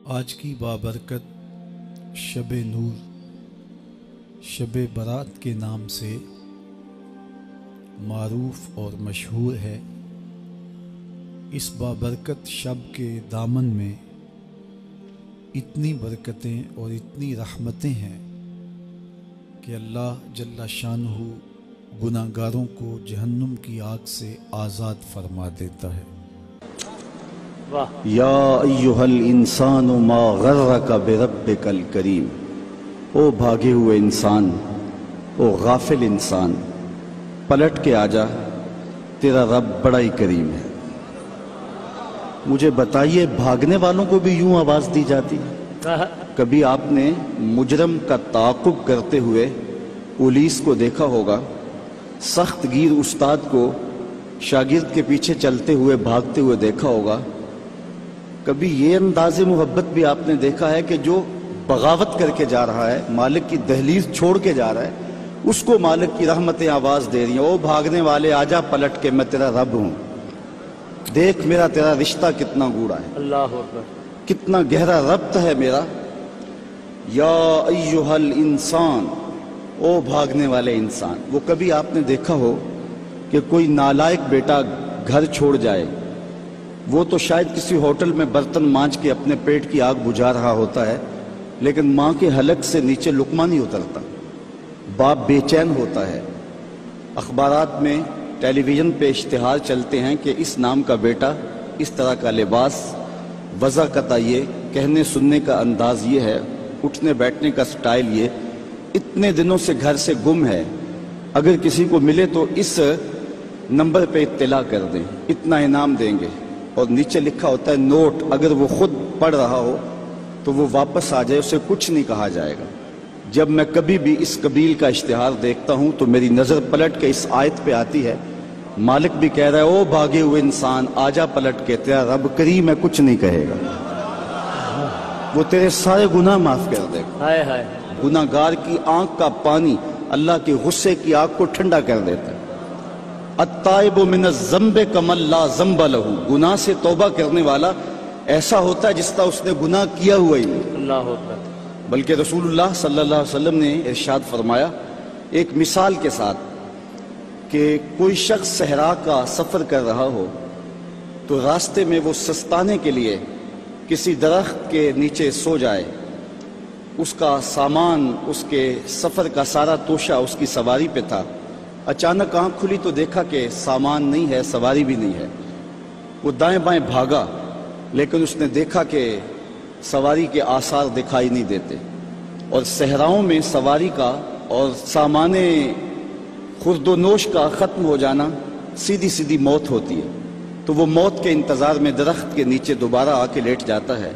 آج کی بابرکت شب نور شب برات کے نام سے معروف اور مشہور ہے۔ اس بابرکت شب کے دامن میں اتنی برکتیں اور اتنی رحمتیں ہیں کہ اللہ جل شانہ گناہ گاروں کو جہنم کی آگ سے آزاد فرما دیتا ہے۔ یا ایہا الانسان ما غرک بربک الکریم، او بھاگے ہوئے انسان، او غافل انسان، پلٹ کے آجا، تیرا رب بڑا ہی کریم ہے۔ مجھے بتائیے بھاگنے والوں کو بھی یوں آواز دی جاتی ہے؟ کبھی آپ نے مجرم کا تعاقب کرتے ہوئے پولیس کو دیکھا ہوگا، سخت گیر استاد کو شاگرد کے پیچھے چلتے ہوئے بھاگتے ہوئے دیکھا ہوگا۔ کبھی یہ انداز محبت بھی آپ نے دیکھا ہے کہ جو بغاوت کر کے جا رہا ہے، مالک کی دہلیز چھوڑ کے جا رہا ہے، اس کو مالک کی رحمتیں آواز دے رہی ہیں، او بھاگنے والے آجا پلٹ کے، میں تیرا رب ہوں، دیکھ میرا تیرا رشتہ کتنا گوڑا ہے، اللہ اکبر، کتنا گہرا ربط ہے میرا۔ یا ایہا الانسان، او بھاگنے والے انسان۔ وہ کبھی آپ نے دیکھا ہو کہ کوئی نالائق بیٹا گھر چھوڑ جائے، وہ تو شاید کسی ہوٹل میں برتن مانج کے اپنے پیٹ کی آگ بجھا رہا ہوتا ہے، لیکن ماں کے حلق سے نیچے لقمہ نہیں اترتا، باپ بے چین ہوتا ہے۔ اخبارات میں، ٹیلی ویژن پہ اشتہار چلتے ہیں کہ اس نام کا بیٹا، اس طرح کا لباس، وضع قطع یہ، کہنے سننے کا انداز یہ ہے، اٹھنے بیٹھنے کا سٹائل یہ، اتنے دنوں سے گھر سے گم ہے، اگر کسی کو ملے تو اس نمبر پہ اطلاع کر دیں، اتنا انعام دیں گے، اور نیچے لکھا ہوتا ہے نوٹ، اگر وہ خود پڑھ رہا ہو تو وہ واپس آ جائے، اسے کچھ نہیں کہا جائے گا۔ جب میں کبھی بھی اس قبیل کا اشتہار دیکھتا ہوں تو میری نظر پلٹ کے اس آیت پہ آتی ہے، مالک بھی کہہ رہا ہے او بھاگے ہوئے انسان آجا پلٹ کے، تیرا رب کریم ہے، کچھ نہیں کہے گا، وہ تیرے سارے گناہ معاف کر دے گا۔ ہائے ہائے، گناہ گار کی آنکھ کا پانی اللہ کے غصے کی آگ کو ٹھنڈا کر دیتا ہے۔ التائب من الذنب کمن لا ذنب لہ، گناہ سے توبہ کرنے والا ایسا ہوتا ہے جس طرح اس نے گناہ کیا ہوا ہی نہیں۔ اللہ اکبر۔ بلکہ رسول اللہ صلی اللہ علیہ وسلم نے ارشاد فرمایا ایک مثال کے ساتھ کہ کوئی شخص صحرا کا سفر کر رہا ہو تو راستے میں وہ سستانے کے لیے کسی درخت کے نیچے سو جائے، اس کا سامان، اس کے سفر کا سارا توشہ اس کی سواری پہ تھا، اچانک آنکھ کھلی تو دیکھا کہ سامان نہیں ہے، سواری بھی نہیں ہے، وہ دائیں بائیں بھاگا، لیکن اس نے دیکھا کہ سواری کے آثار دکھائی نہیں دیتے، اور صحراؤں میں سواری کا اور سامان خورد و نوش کا ختم ہو جانا سیدھی سیدھی موت ہوتی ہے، تو وہ موت کے انتظار میں درخت کے نیچے دوبارہ آ کے لیٹ جاتا ہے،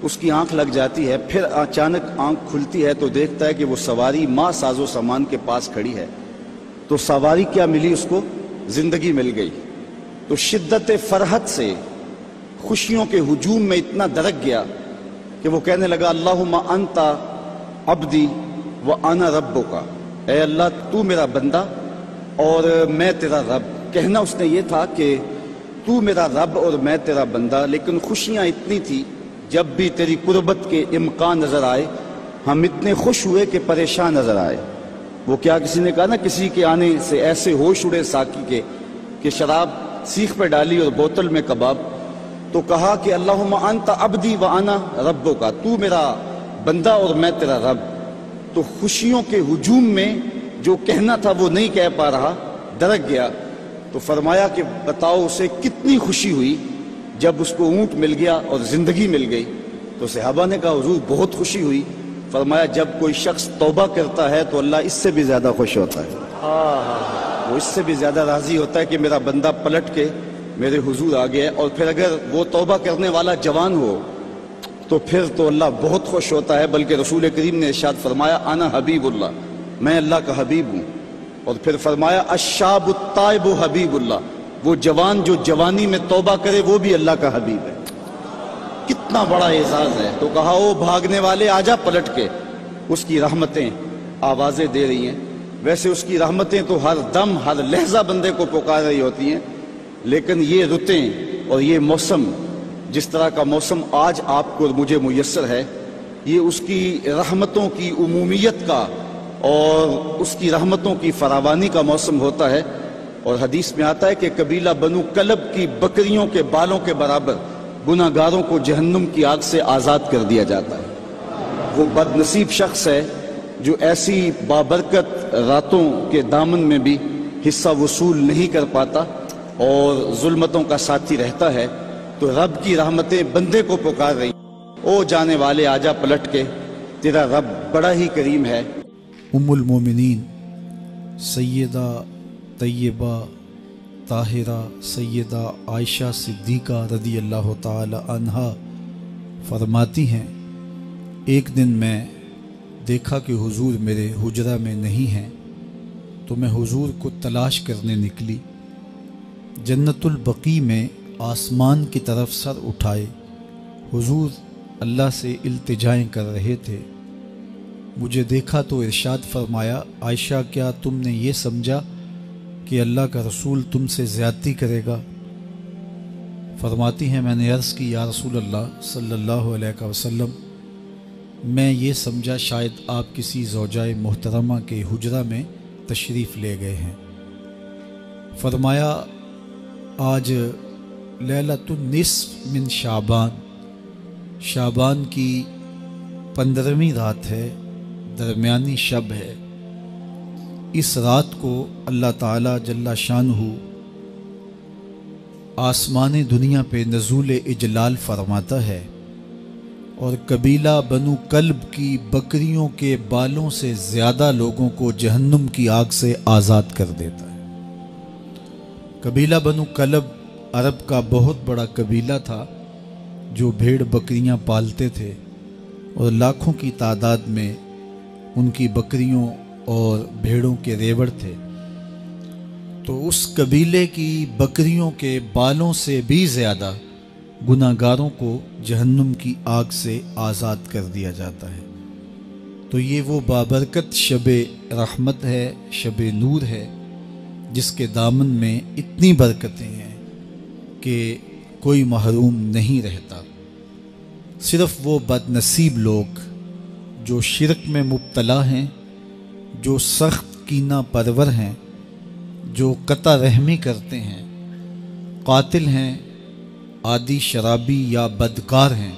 اس کی آنکھ لگ جاتی ہے، پھر اچانک آنکھ کھلتی ہے تو دیکھتا ہے کہ وہ سواری ماں ساز و سامان کے پاس کھڑی ہے، تو سواری کیا ملی اس کو؟ زندگی مل گئی۔ تو شدت فرحت سے خوشیوں کے ہجوم میں اتنا درک گیا کہ وہ کہنے لگا اللہم انت عبدی وانا ربک، اے اللہ تو میرا بندہ اور میں تیرا رب۔ کہنا اس نے یہ تھا کہ تو میرا رب اور میں تیرا بندہ، لیکن خوشیاں اتنی تھی، جب بھی تیری قربت کے امکان نظر آئے ہم اتنے خوش ہوئے کہ پریشان نظر آئے۔ وہ کیا کسی نے کہا نا کسی کے آنے سے ایسے ہوش اڑے ساقی کے کہ شراب سیخ پہ ڈالی اور بوتل میں کباب، تو کہا کہ اللہم انت عبدی وانا ربک، تو میرا بندہ اور میں تیرا رب۔ تو خوشیوں کے ہجوم میں جو کہنا تھا وہ نہیں کہہ پا رہا، درک گیا، تو فرمایا کہ بتاؤ اسے کتنی خوشی ہوئی جب اس کو اونٹ مل گیا اور زندگی مل گئی۔ تو صحابہ نے کہا حضور بہت خوشی ہوئی۔ فرمایا جب کوئی شخص توبہ کرتا ہے تو اللہ اس سے بھی زیادہ خوش ہوتا ہے، وہ اس سے بھی زیادہ راضی ہوتا ہے کہ میرا بندہ پلٹ کے میرے حضور آ گیا۔ اور پھر اگر وہ توبہ کرنے والا جوان ہو تو پھر تو اللہ بہت خوش ہوتا ہے، بلکہ رسول کریم نے ارشاد فرمایا انا حبیب اللہ، میں اللہ کا حبیب ہوں۔ اور پھر فرمایا الشاب التائب حبیب اللہ، وہ جوان جو جوانی میں توبہ کرے وہ بھی اللہ کا حبیب ہے۔ کتنا بڑا اعزاز ہے۔ تو کہا او بھاگنے والے آجا پلٹ کے، اس کی رحمتیں آوازیں دے رہی ہیں۔ ویسے اس کی رحمتیں تو ہر دم ہر لحظہ بندے کو پکار رہی ہوتی ہیں، لیکن یہ رتیں اور یہ موسم جس طرح کا موسم آج آپ کو اور مجھے میسر ہے، یہ اس کی رحمتوں کی عمومیت کا اور اس کی رحمتوں کی فراوانی کا موسم ہوتا ہے۔ اور حدیث میں آتا ہے کہ قبیلہ بنو کلب کی بکریوں کے بالوں کے برابر گناہ گاروں کو جہنم کی آگ سے آزاد کر دیا جاتا ہے۔ وہ بد نصیب شخص ہے جو ایسی بابرکت راتوں کے دامن میں بھی حصہ وصول نہیں کر پاتا اور ظلمتوں کا ساتھی رہتا ہے۔ تو رب کی رحمتیں بندے کو پکار رہی، او جانے والے آجا پلٹ کے، تیرا رب بڑا ہی کریم ہے۔ ام المومنین سیدہ طیبہ طاہرہ سیدہ عائشہ صدیقہ رضی اللہ تعالی عنہا فرماتی ہیں، ایک دن میں دیکھا کہ حضور میرے حجرہ میں نہیں ہیں، تو میں حضور کو تلاش کرنے نکلی۔ جنت البقیع میں آسمان کی طرف سر اٹھائے حضور اللہ سے التجائیں کر رہے تھے۔ مجھے دیکھا تو ارشاد فرمایا، عائشہ کیا تم نے یہ سمجھا کہ اللہ کا رسول تم سے زیادتی کرے گا؟ فرماتی ہیں میں نے عرض کی، یا رسول اللہ صلی اللہ علیہ وسلم، میں یہ سمجھا شاید آپ کسی زوجائے محترمہ کے حجرہ میں تشریف لے گئے ہیں۔ فرمایا آج لیلۃ النصف من شعبان، شعبان کی 15ویں رات ہے، درمیانی شب ہے۔ اس رات کو اللہ تعالی جل شانہ آسمان دنیا پہ نزول اجلال فرماتا ہے اور قبیلہ بنو کلب کی بکریوں کے بالوں سے زیادہ لوگوں کو جہنم کی آگ سے آزاد کر دیتا ہے۔ قبیلہ بنو کلب عرب کا بہت بڑا قبیلہ تھا جو بھیڑ بکریاں پالتے تھے اور لاکھوں کی تعداد میں ان کی بکریوں اور بھیڑوں کے ریوڑ تھے۔ تو اس قبیلے کی بکریوں کے بالوں سے بھی زیادہ گناہ گاروں کو جہنم کی آگ سے آزاد کر دیا جاتا ہے۔ تو یہ وہ بابرکت شب رحمت ہے، شب نور ہے، جس کے دامن میں اتنی برکتیں ہیں کہ کوئی محروم نہیں رہتا۔ صرف وہ بد نصیب لوگ جو شرک میں مبتلا ہیں، جو سخت کینہ پرور ہیں، جو قطع رحمی کرتے ہیں، قاتل ہیں، عادی شرابی یا بدکار ہیں،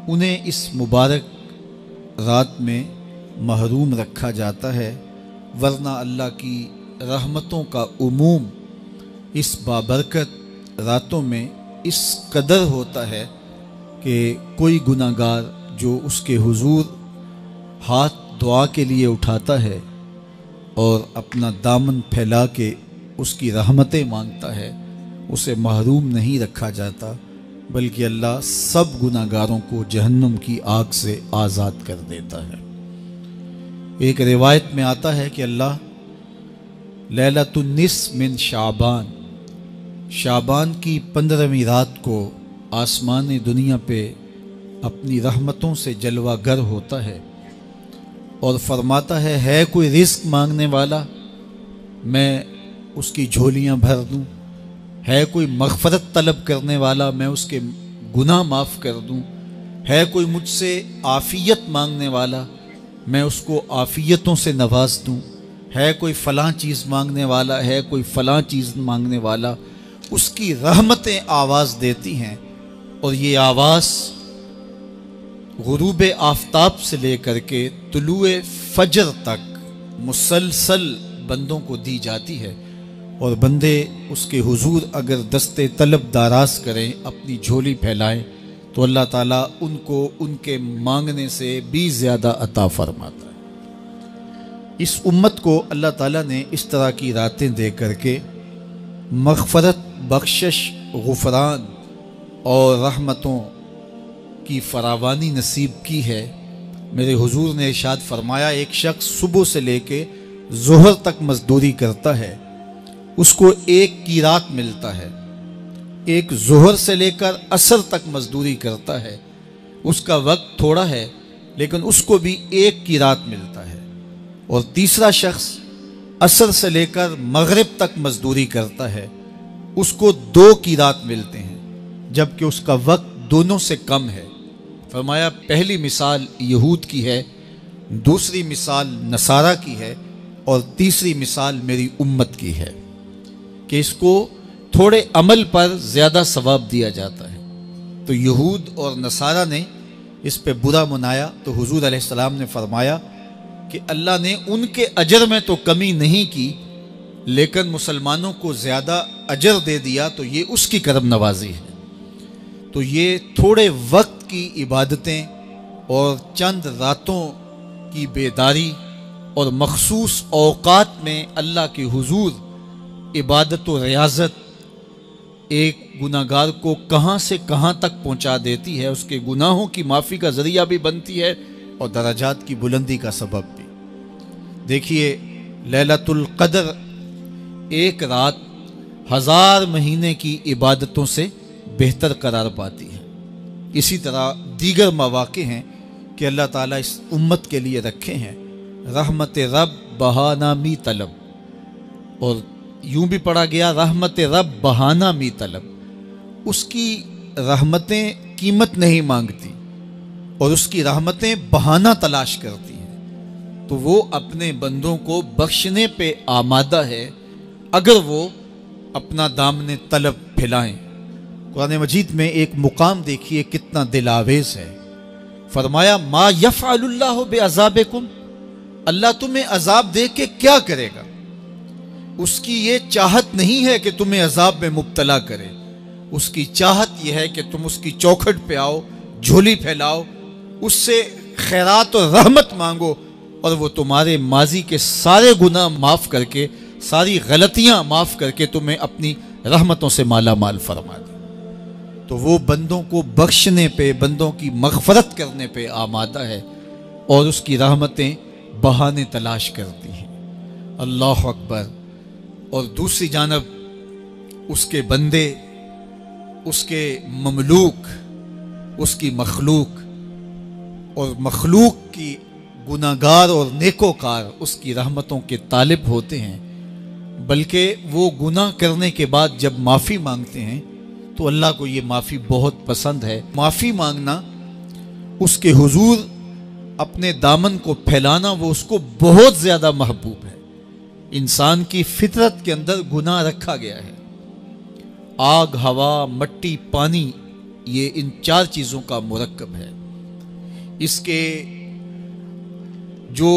انہیں اس مبارک رات میں محروم رکھا جاتا ہے، ورنہ اللہ کی رحمتوں کا عموم اس بابرکت راتوں میں اس قدر ہوتا ہے کہ کوئی گناہ گار جو اس کے حضور ہاتھ دعا کے لیے اٹھاتا ہے اور اپنا دامن پھیلا کے اس کی رحمتیں مانگتا ہے، اسے محروم نہیں رکھا جاتا، بلکہ اللہ سب گناہ گاروں کو جہنم کی آگ سے آزاد کر دیتا ہے۔ ایک روایت میں آتا ہے کہ اللہ لیلۃ النصف من شعبان، شعبان کی 15ویں رات کو آسمان دنیا پہ اپنی رحمتوں سے جلوہ گر ہوتا ہے اور فرماتا ہے کوئی رزق مانگنے والا، میں اس کی جھولیاں بھر دوں، ہے کوئی مغفرت طلب کرنے والا، میں اس کے گناہ معاف کر دوں، ہے کوئی مجھ سے عافیت مانگنے والا، میں اس کو عافیتوں سے نواز دوں، ہے کوئی فلاں چیز مانگنے والا، ہے کوئی فلاں چیز مانگنے والا، اس کی رحمتیں آواز دیتی ہیں، اور یہ آواز غروب آفتاب سے لے کر کے طلوع فجر تک مسلسل بندوں کو دی جاتی ہے، اور بندے اس کے حضور اگر دست طلب دراز کریں، اپنی جھولی پھیلائیں، تو اللہ تعالیٰ ان کو ان کے مانگنے سے بھی زیادہ عطا فرماتا ہے۔ اس امت کو اللہ تعالیٰ نے اس طرح کی راتیں دے کر کے مغفرت، بخشش، غفران اور رحمتوں کی فراوانی نصیب کی ہے۔ میرے حضور نے ارشاد فرمایا، ایک شخص صبح سے لے کے ظہر تک مزدوری کرتا ہے، اس کو ایک قیرات ملتا ہے۔ ایک ظہر سے لے کر عصر تک مزدوری کرتا ہے، اس کا وقت تھوڑا ہے لیکن اس کو بھی ایک قیرات ملتا ہے۔ اور تیسرا شخص عصر سے لے کر مغرب تک مزدوری کرتا ہے، اس کو 2 قیرات ملتے ہیں۔ جبکہ اس کا وقت دونوں سے کم ہے۔ فرمایا پہلی مثال یہود کی ہے، دوسری مثال نصارہ کی ہے، اور تیسری مثال میری امت کی ہے کہ اس کو تھوڑے عمل پر زیادہ ثواب دیا جاتا ہے۔ تو یہود اور نصارہ نے اس پہ برا منایا، تو حضور علیہ السلام نے فرمایا کہ اللہ نے ان کے اجر میں تو کمی نہیں کی، لیکن مسلمانوں کو زیادہ اجر دے دیا، تو یہ اس کی کرم نوازی ہے۔ تو یہ تھوڑے وقت کی عبادتیں اور چند راتوں کی بیداری اور مخصوص اوقات میں اللہ کے حضور عبادت و ریاضت ایک گناہگار کو کہاں سے کہاں تک پہنچا دیتی ہے، اس کے گناہوں کی معافی کا ذریعہ بھی بنتی ہے اور درجات کی بلندی کا سبب بھی۔ دیکھیے لیلۃ القدر ایک رات 1000 مہینے کی عبادتوں سے بہتر قرار پاتی ہے۔ اسی طرح دیگر مواقع ہیں کہ اللہ تعالیٰ اس امت کے لیے رکھے ہیں، رحمت رب بہانہ می طلب، اور یوں بھی پڑھا گیا رحمت رب بہانہ می طلب۔ اس کی رحمتیں قیمت نہیں مانگتی اور اس کی رحمتیں بہانہ تلاش کرتی ہیں، تو وہ اپنے بندوں کو بخشنے پہ آمادہ ہے اگر وہ اپنا دامن طلب پھیلائیں۔ قرآن مجید میں ایک مقام دیکھیے کتنا دل آویز ہے، فرمایا ما یفعل اللہ بعذابکم، اللہ تمہیں عذاب دے کے کیا کرے گا؟ اس کی یہ چاہت نہیں ہے کہ تمہیں عذاب میں مبتلا کرے، اس کی چاہت یہ ہے کہ تم اس کی چوکھٹ پہ آؤ، جھولی پھیلاؤ، اس سے خیرات اور رحمت مانگو، اور وہ تمہارے ماضی کے سارے گناہ معاف کر کے، ساری غلطیاں معاف کر کے تمہیں اپنی رحمتوں سے مالا مال فرما دے۔ تو وہ بندوں کو بخشنے پہ، بندوں کی مغفرت کرنے پہ آمادہ ہے اور اس کی رحمتیں بہانے تلاش کرتی ہیں۔ اللہ اکبر۔ اور دوسری جانب اس کے بندے، اس کے مملوک، اس کی مخلوق، اور مخلوق کی گناہگار اور نیکوکار اس کی رحمتوں کے طالب ہوتے ہیں، بلکہ وہ گناہ کرنے کے بعد جب معافی مانگتے ہیں تو اللہ کو یہ معافی بہت پسند ہے۔ معافی مانگنا، اس کے حضور اپنے دامن کو پھیلانا، وہ اس کو بہت زیادہ محبوب ہے۔ انسان کی فطرت کے اندر گناہ رکھا گیا ہے۔ آگ، ہوا، مٹی، پانی، یہ ان 4 چیزوں کا مرکب ہے۔ اس کے جو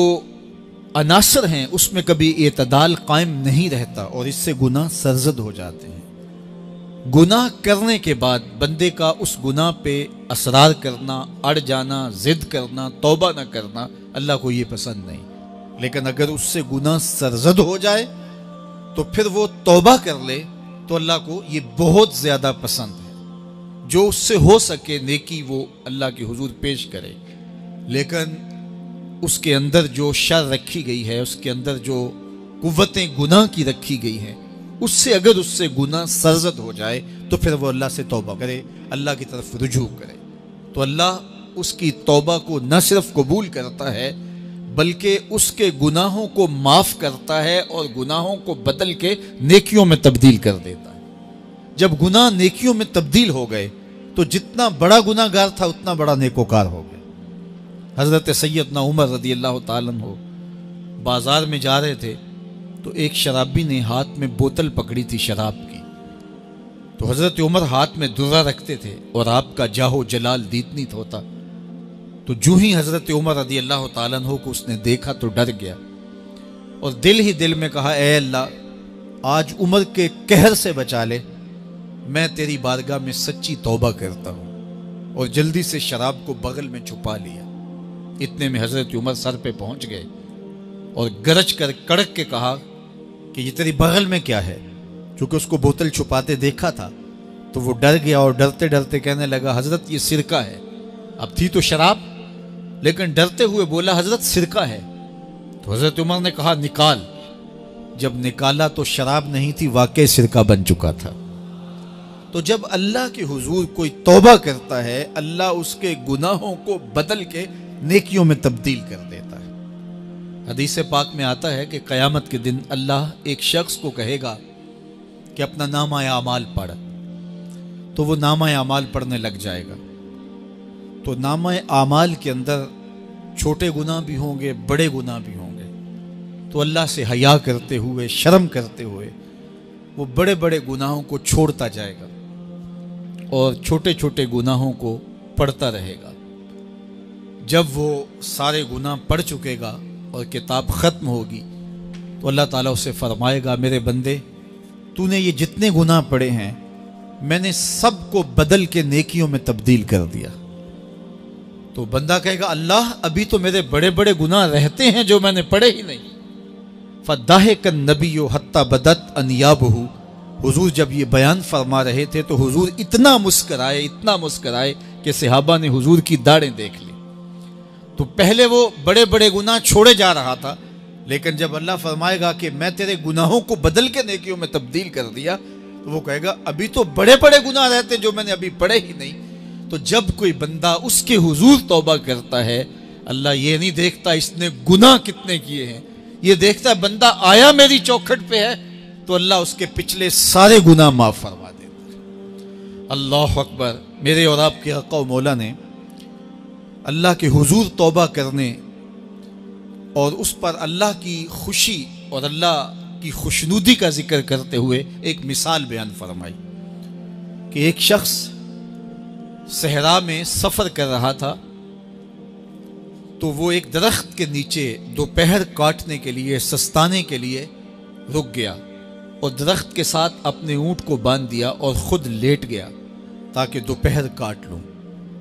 عناصر ہیں اس میں کبھی اعتدال قائم نہیں رہتا اور اس سے گناہ سرزد ہو جاتے ہیں۔ گناہ کرنے کے بعد بندے کا اس گناہ پہ اصرار کرنا، اڑ جانا، ضد کرنا، توبہ نہ کرنا، اللہ کو یہ پسند نہیں۔ لیکن اگر اس سے گناہ سرزد ہو جائے تو پھر وہ توبہ کر لے تو اللہ کو یہ بہت زیادہ پسند ہے۔ جو اس سے ہو سکے نیکی وہ اللہ کے حضور پیش کرے، لیکن اس کے اندر جو شر رکھی گئی ہے، اس کے اندر جو قوتیں گناہ کی رکھی گئی ہیں، اس سے اگر اس سے گناہ سرزد ہو جائے تو پھر وہ اللہ سے توبہ کرے، اللہ کی طرف رجوع کرے، تو اللہ اس کی توبہ کو نہ صرف قبول کرتا ہے بلکہ اس کے گناہوں کو معاف کرتا ہے اور گناہوں کو بدل کے نیکیوں میں تبدیل کر دیتا ہے۔ جب گناہ نیکیوں میں تبدیل ہو گئے تو جتنا بڑا گناہ گار تھا اتنا بڑا نیکوکار ہو گیا۔ حضرت سیدنا عمر رضی اللہ تعالیٰ عنہ بازار میں جا رہے تھے تو ایک شرابی نے ہاتھ میں بوتل پکڑی تھی شراب کی، تو حضرت عمر ہاتھ میں درہ رکھتے تھے اور آپ کا جاہو جلال دیتنیت ہوتا، تو جو ہی حضرت عمر رضی اللہ تعالیٰ عنہ کو اس نے دیکھا تو ڈر گیا اور دل ہی دل میں کہا اے اللہ آج عمر کے قہر سے بچا لے، میں تیری بارگاہ میں سچی توبہ کرتا ہوں، اور جلدی سے شراب کو بغل میں چھپا لیا۔ اتنے میں حضرت عمر سر پہ پہنچ گئے اور گرج کر کڑک کے کہا کہ یہ تیری بغل میں کیا ہے؟ چونکہ اس کو بوتل چھپاتے دیکھا تھا تو وہ ڈر گیا اور ڈرتے ڈرتے کہنے لگا حضرت یہ سرکہ ہے۔ اب تھی تو شراب، لیکن ڈرتے ہوئے بولا حضرت سرکہ ہے۔ تو حضرت عمر نے کہا نکال۔ جب نکالا تو شراب نہیں تھی، واقعی سرکہ بن چکا تھا۔ تو جب اللہ کے حضور کوئی توبہ کرتا ہے، اللہ اس کے گناہوں کو بدل کے نیکیوں میں تبدیل کر دیتا ہے۔ حدیث پاک میں آتا ہے کہ قیامت کے دن اللہ ایک شخص کو کہے گا کہ اپنا نامہ اعمال پڑھ، تو وہ نامہ اعمال پڑھنے لگ جائے گا. تو نامہ اعمال کے اندر چھوٹے گناہ بھی ہوں گے، بڑے گناہ بھی ہوں گے. تو اللہ سے حیا کرتے ہوئے، شرم کرتے ہوئے وہ بڑے بڑے گناہوں کو چھوڑتا جائے گا اور چھوٹے چھوٹے گناہوں کو پڑھتا رہے گا. جب وہ سارے گناہ پڑھ چکے گا اور کتاب ختم ہوگی تو اللہ تعالیٰ اسے فرمائے گا، میرے بندے تو نے یہ جتنے گناہ پڑھے ہیں میں نے سب کو بدل کے نیکیوں میں تبدیل کر دیا. تو بندہ کہے گا، اللہ ابھی تو میرے بڑے بڑے گناہ رہتے ہیں جو میں نے پڑھے ہی نہیں. فَضَحِكَ النَّبِيُّ حَتَّى بَدَتْ أَنْيَابُهُ. حضور جب یہ بیان فرما رہے تھے تو حضور اتنا مسکرائے کہ صحابہ نے حضور کی داڑھیں دیکھ لی. تو پہلے وہ بڑے بڑے گناہ چھوڑے جا رہا تھا، لیکن جب اللہ فرمائے گا کہ میں تیرے گناہوں کو بدل کے نیکیوں میں تبدیل کر دیا تو وہ کہے گا ابھی تو بڑے بڑے گناہ رہتے جو میں نے ابھی پڑھے ہی نہیں. تو جب کوئی بندہ اس کے حضور توبہ کرتا ہے، اللہ یہ نہیں دیکھتا اس نے گناہ کتنے کیے ہیں، یہ دیکھتا ہے بندہ آیا میری چوکھٹ پہ ہے تو اللہ اس کے پچھلے سارے گناہ معاف فرما دیتا ہے. اللہ اکبر. میرے اور آپ کے آقا و مولا نے اللہ کے حضور توبہ کرنے اور اس پر اللہ کی خوشی اور اللہ کی خوشنودی کا ذکر کرتے ہوئے ایک مثال بیان فرمائی کہ ایک شخص صحرا میں سفر کر رہا تھا تو وہ ایک درخت کے نیچے دوپہر کاٹنے کے لیے، سستانے کے لیے رک گیا اور درخت کے ساتھ اپنے اونٹ کو باندھ دیا اور خود لیٹ گیا تاکہ دوپہر کاٹ لوں.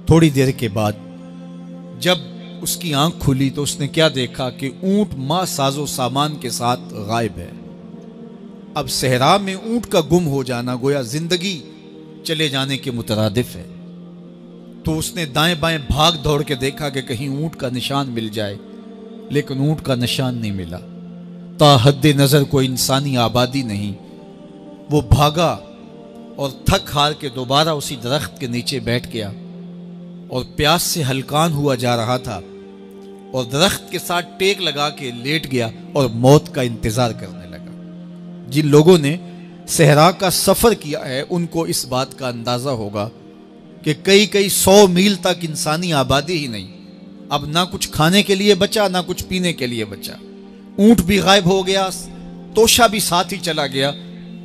تھوڑی دیر کے بعد جب اس کی آنکھ کھلی تو اس نے کیا دیکھا کہ اونٹ ماں ساز و سامان کے ساتھ غائب ہے. اب صحرا میں اونٹ کا گم ہو جانا گویا زندگی چلے جانے کے مترادف ہے. تو اس نے دائیں بائیں بھاگ دوڑ کے دیکھا کہ کہیں اونٹ کا نشان مل جائے، لیکن اونٹ کا نشان نہیں ملا. تا حد نظر کوئی انسانی آبادی نہیں. وہ بھاگا اور تھک ہار کے دوبارہ اسی درخت کے نیچے بیٹھ گیا اور پیاس سے ہلکان ہوا جا رہا تھا اور درخت کے ساتھ ٹیک لگا کے لیٹ گیا اور موت کا انتظار کرنے لگا. جن لوگوں نے صحرا کا سفر کیا ہے ان کو اس بات کا اندازہ ہوگا کہ کئی 100 میل تک انسانی آبادی ہی نہیں. اب نہ کچھ کھانے کے لیے بچا، نہ کچھ پینے کے لیے بچا. اونٹ بھی غائب ہو گیا، توشہ بھی ساتھ ہی چلا گیا.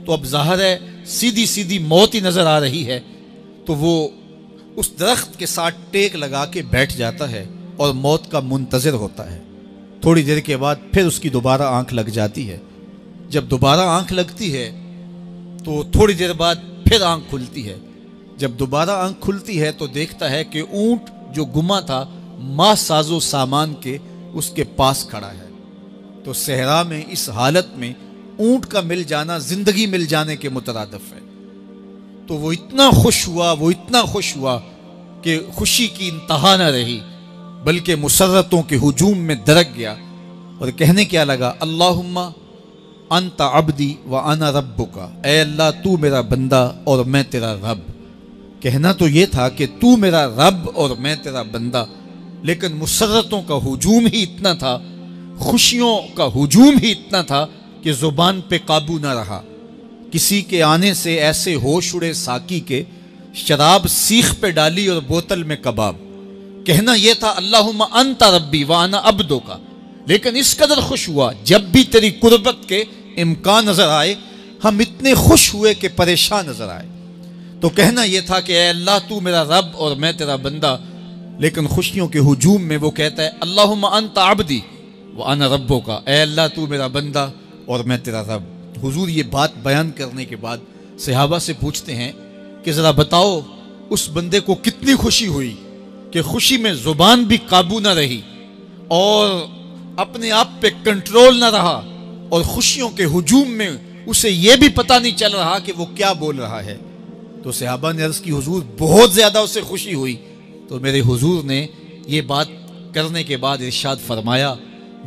تو اب ظاہر ہے سیدھی موت ہی نظر آ رہی ہے. تو وہ اس درخت کے ساتھ ٹیک لگا کے بیٹھ جاتا ہے اور موت کا منتظر ہوتا ہے. تھوڑی دیر کے بعد پھر اس کی دوبارہ آنکھ لگ جاتی ہے. جب دوبارہ آنکھ لگتی ہے تو تھوڑی دیر بعد پھر آنکھ کھلتی ہے. جب دوبارہ آنکھ کھلتی ہے تو دیکھتا ہے کہ اونٹ جو گما تھا ماں ساز و سامان کے اس کے پاس کھڑا ہے. تو صحرا میں اس حالت میں اونٹ کا مل جانا زندگی مل جانے کے مترادف ہے. تو وہ اتنا خوش ہوا کہ خوشی کی انتہا نہ رہی، بلکہ مسرتوں کے ہجوم میں درک گیا اور کہنے کیا لگا، اللہم انت عبدی وانا ربک. اے اللہ تو میرا بندہ اور میں تیرا رب. کہنا تو یہ تھا کہ تو میرا رب اور میں تیرا بندہ، لیکن مسرتوں کا ہجوم ہی اتنا تھا، خوشیوں کا ہجوم ہی اتنا تھا کہ زبان پہ قابو نہ رہا. کسی کے آنے سے ایسے ہوش اڑے ساقی کے، شراب سیخ پہ ڈالی اور بوتل میں کباب. کہنا یہ تھا اللہم انت ربی وانا عبدک، لیکن اس قدر خوش ہوا جب بھی تیری قربت کے امکان نظر آئے ہم اتنے خوش ہوئے کہ پریشان نظر آئے. تو کہنا یہ تھا کہ اے اللہ تو میرا رب اور میں تیرا بندہ، لیکن خوشیوں کے ہجوم میں وہ کہتا ہے اللہم انت عبدی وانا ربک. اے اللہ تو میرا بندہ اور میں تیرا رب. حضور یہ بات بیان کرنے کے بعد صحابہ سے پوچھتے ہیں کہ ذرا بتاؤ اس بندے کو کتنی خوشی ہوئی کہ خوشی میں زبان بھی قابو نہ رہی اور اپنے آپ پہ کنٹرول نہ رہا، اور خوشیوں کے ہجوم میں اسے یہ بھی پتہ نہیں چل رہا کہ وہ کیا بول رہا ہے. تو صحابہ نے عرض کی حضور بہت زیادہ اسے خوشی ہوئی. تو میرے حضور نے یہ بات کرنے کے بعد ارشاد فرمایا،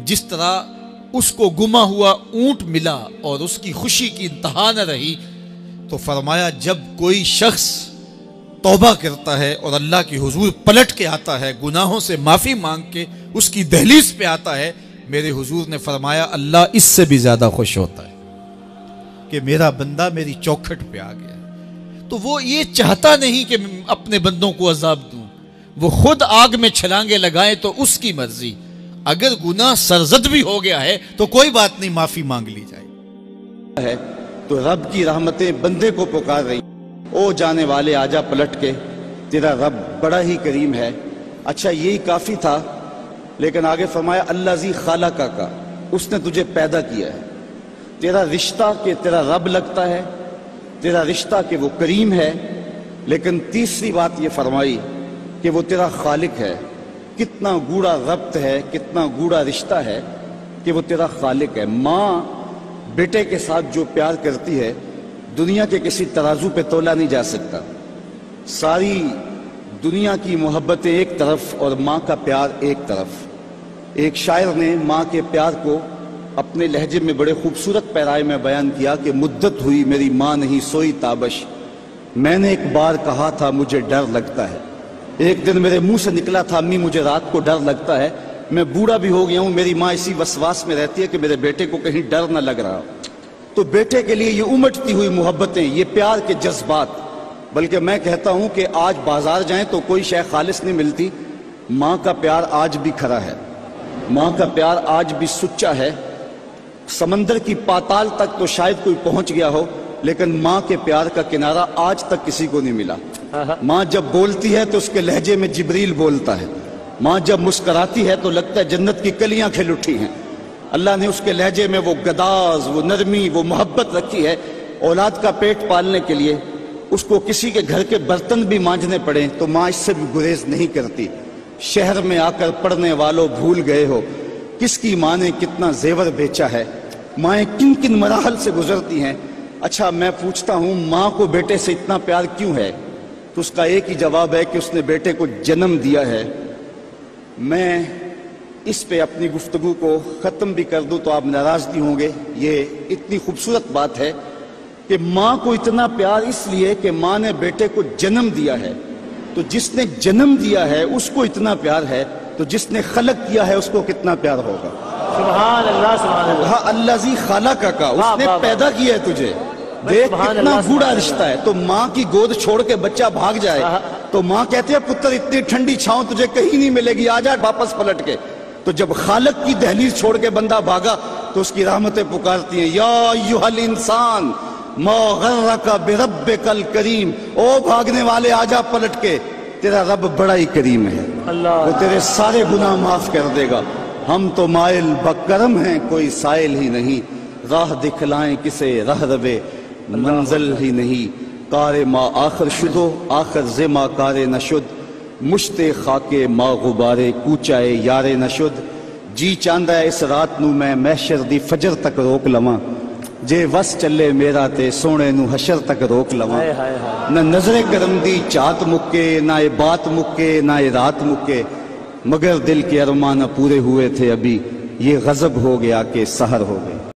جس طرح اس کو گما ہوا اونٹ ملا اور اس کی خوشی کی انتہا نہ رہی، تو فرمایا جب کوئی شخص توبہ کرتا ہے اور اللہ کی حضور پلٹ کے آتا ہے، گناہوں سے معافی مانگ کے اس کی دہلیز پہ آتا ہے، میرے حضور نے فرمایا اللہ اس سے بھی زیادہ خوش ہوتا ہے کہ میرا بندہ میری چوکھٹ پہ آ گیا. تو وہ یہ چاہتا نہیں کہ اپنے بندوں کو عذاب دوں، وہ خود آگ میں چھلانگے لگائے تو اس کی مرضی، اگر گناہ سرزد بھی ہو گیا ہے تو کوئی بات نہیں، معافی مانگ لی جائے ہے تو رب کی رحمتیں بندے کو پکار رہی، او جانے والے آجا پلٹ کے، تیرا رب بڑا ہی کریم ہے۔ اچھا یہی کافی تھا، لیکن آگے فرمایا اللہ زی خالقہ کا، اس نے تجھے پیدا کیا ہے، تیرا رشتہ کہ تیرا رب لگتا ہے، تیرا رشتہ کہ وہ کریم ہے، لیکن تیسری بات یہ فرمائی کہ وہ تیرا خالق ہے۔ کتنا گوڑا ربط ہے، کتنا گوڑا رشتہ ہے کہ وہ تیرا خالق ہے۔ ماں بیٹے کے ساتھ جو پیار کرتی ہے دنیا کے کسی ترازو پہ تولا نہیں جا سکتا۔ ساری دنیا کی محبتیں ایک طرف اور ماں کا پیار ایک طرف۔ ایک شاعر نے ماں کے پیار کو اپنے لہجے میں بڑے خوبصورت پیرائے میں بیان کیا کہ مدت ہوئی میری ماں نہیں سوئی تابش، میں نے ایک بار کہا تھا مجھے ڈر لگتا ہے، ایک دن میرے منہ سے نکلا تھا امی مجھے رات کو ڈر لگتا ہے، میں بوڑھا بھی ہو گیا ہوں، میری ماں اسی وسواس میں رہتی ہے کہ میرے بیٹے کو کہیں ڈر نہ لگ رہا۔ تو بیٹے کے لیے یہ امٹتی ہوئی محبتیں، یہ پیار کے جذبات، بلکہ میں کہتا ہوں کہ آج بازار جائیں تو کوئی شے خالص نہیں ملتی، ماں کا پیار آج بھی کھرا ہے، ماں کا پیار آج بھی سچا ہے۔ سمندر کی پاتال تک تو شاید کوئی پہنچ گیا ہو، لیکن ماں کے پیار کا کنارہ آج تک کسی کو نہیں ملا۔ ماں جب بولتی ہے تو اس کے لہجے میں جبریل بولتا ہے، ماں جب مسکراتی ہے تو لگتا ہے جنت کی کلیاں کھل اٹھی ہیں۔ اللہ نے اس کے لہجے میں وہ گداز، وہ نرمی، وہ محبت رکھی ہے۔ اولاد کا پیٹ پالنے کے لیے اس کو کسی کے گھر کے برتن بھی مانجنے پڑیں تو ماں اس سے بھی گریز نہیں کرتی۔ شہر میں آ کر پڑھنے والوں بھول گئے ہو کس کی ماں نے کتنا زیور بیچا ہے، مائیں کن کن مراحل سے گزرتی ہیں۔ اچھا میں پوچھتا ہوں ماں کو بیٹے سے اتنا پیار کیوں ہے؟ تو اس کا ایک ہی جواب ہے کہ اس نے بیٹے کو جنم دیا ہے۔ میں اس پہ اپنی گفتگو کو ختم بھی کر دوں تو آپ ناراض نہیں ہوں گے، یہ اتنی خوبصورت بات ہے کہ ماں کو اتنا پیار اس لیے کہ ماں نے بیٹے کو جنم دیا ہے، تو جس نے جنم دیا ہے اس کو اتنا پیار ہے، تو جس نے خلق کیا ہے اس کو کتنا پیار ہوگا۔ سبحان اللہ سبحان اللہ۔ ہاں اللہ زی خالقہ کا، اس نے پیدا کیا ہے تجھے، دیکھ کتنا گوڑا رشتہ ہے۔ تو ماں کی گود چھوڑ کے بچہ بھاگ جائے تو ماں کہتے ہیں پتر اتنی ٹھنڈی چھاؤں تجھے کہیں نہیں ملے گی، آجا واپس پلٹ کے۔ تو جب خالق کی دہلیز چھوڑ کے بندہ بھاگا تو اس کی رحمتیں پکارتی ہیں، یا ایھا الانسان ما غرک بربک الکریم، او بھاگنے والے آجا پلٹ کے، تیرا رب بڑا ہی کریم ہے، وہ تیرے سارے گناہ معاف کر دے گا۔ ہم تو مائل بکرم ہیں کوئی سائل ہی نہیں، راہ دکھلائیں کسے رہ روے منزل ہی نہیں۔ کار ما آخر شدو آخر زما کار نشد، مشت خاک ما غبارے کوچائے یار نشد۔ جی چاندہ اس رات نو میں محشر دی فجر تک روک لواں، جے وس چلے میرا تے سونے نو حشر تک روک لواں۔ نہ نظر کرم دی چات مکے، نہ یہ بات مکے، نہ یہ رات مکے، مگر دل کے ارمان پورے ہوئے تھے ابھی، یہ غضب ہو گیا کہ سحر ہو گیا۔